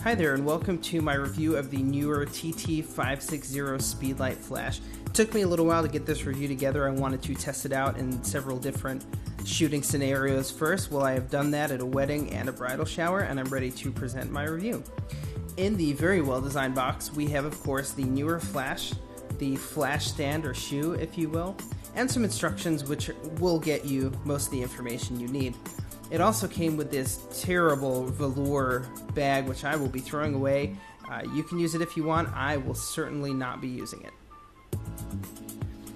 Hi there, and welcome to my review of the Neewer TT560 Speedlight flash. It took me a little while to get this review together. I wanted to test it out in several different shooting scenarios first. Well, I have done that at a wedding and a bridal shower, and I'm ready to present my review. In the very well designed box, we have, of course, the Neewer flash, the flash stand or shoe, if you will, and some instructions which will get you most of the information you need. It also came with this terrible velour bag, which I will be throwing away. You can use it if you want. I will certainly not be using it.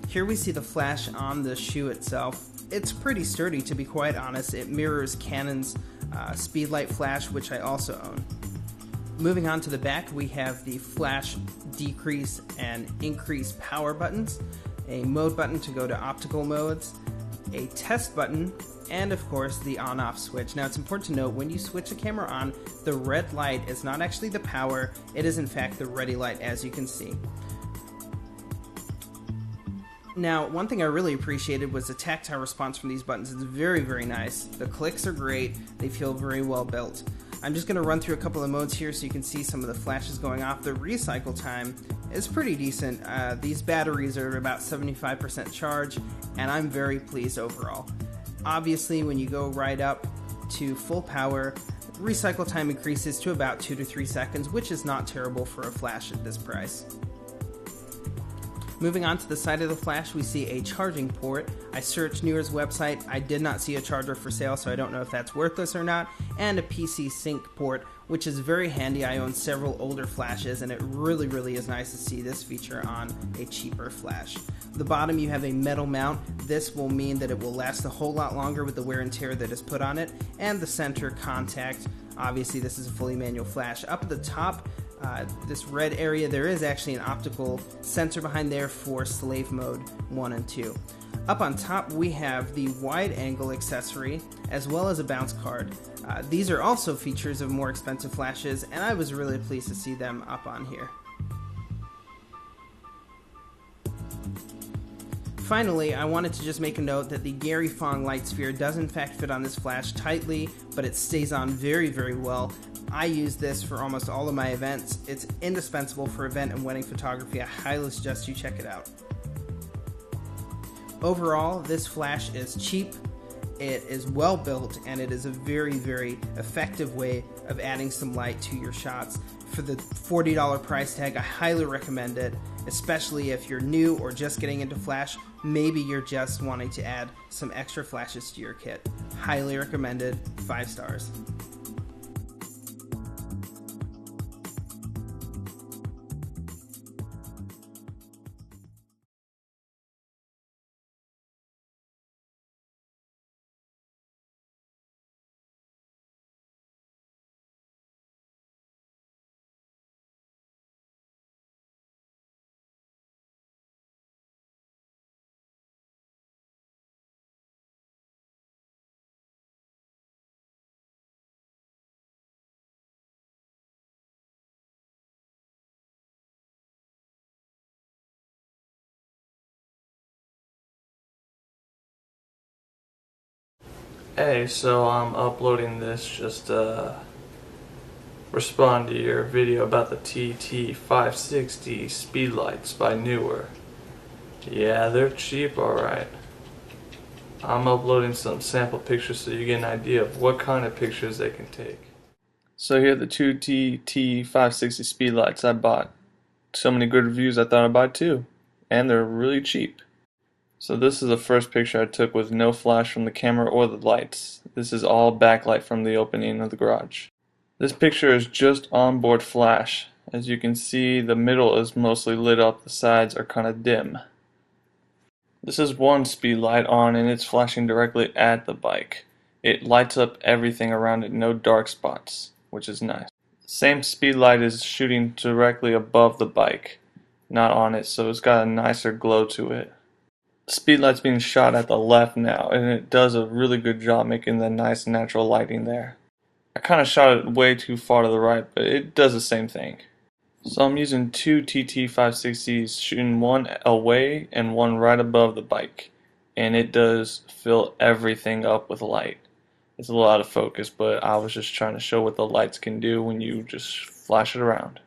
Here we see the flash on the shoe itself. It's pretty sturdy, to be quite honest. It mirrors Canon's Speedlight flash, which I also own. Moving on to the back, we have the flash decrease and increase power buttons, a mode button to go to optical modes, a test button, and of course the on-off switch. Now it's important to note, when you switch the camera on, the red light is not actually the power, it is in fact the ready light, as you can see. Now, one thing I really appreciated was the tactile response from these buttons. It's very, very nice. The clicks are great, they feel very well built. I'm just going to run through a couple of modes here so you can see some of the flashes going off. The recycle time is pretty decent. These batteries are about 75% charge, and I'm very pleased overall. Obviously, when you go right up to full power, recycle time increases to about 2 to 3 seconds, which is not terrible for a flash at this price. Moving on to the side of the flash, we see a charging port. I searched Neewer's website. I did not see a charger for sale, so I don't know if that's worthless or not. And a PC sync port, which is very handy. I own several older flashes, and it really is nice to see this feature on a cheaper flash. The bottom, you have a metal mount. This will mean that it will last a whole lot longer with the wear and tear that is put on it. And the center contact. Obviously, this is a fully manual flash. Up at the top, this red area, there is actually an optical sensor behind there for slave mode 1 and 2. Up on top, we have the wide angle accessory as well as a bounce card. These are also features of more expensive flashes, and I was really pleased to see them up on here. Finally, I wanted to just make a note that the Gary Fong light sphere does in fact fit on this flash tightly, but it stays on very well. I use this for almost all of my events. It's indispensable for event and wedding photography. I highly suggest you check it out. Overall, this flash is cheap, it is well built, and it is a very effective way of adding some light to your shots. For the $40 price tag, I highly recommend it, especially if you're new or just getting into flash. Maybe you're just wanting to add some extra flashes to your kit. Highly recommended, 5 stars. Hey, so I'm uploading this just to respond to your video about the TT560 Speedlights by Neewer. Yeah, they're cheap, alright. I'm uploading some sample pictures so you get an idea of what kind of pictures they can take. So here are the two TT560 Speedlights I bought. So many good reviews, I thought I'd buy two. And they're really cheap. So this is the first picture I took with no flash from the camera or the lights. This is all backlight from the opening of the garage. This picture is just onboard flash. As you can see, the middle is mostly lit up, the sides are kind of dim. This is one speed light on and it's flashing directly at the bike. It lights up everything around it, no dark spots, which is nice. Same speed light is shooting directly above the bike, not on it, so it's got a nicer glow to it. Speedlight's being shot at the left now, and it does a really good job making the nice natural lighting there. I kind of shot it way too far to the right, but it does the same thing. So I'm using two TT560s, shooting one away and one right above the bike, and it does fill everything up with light. It's a lot of focus, but I was just trying to show what the lights can do when you just flash it around.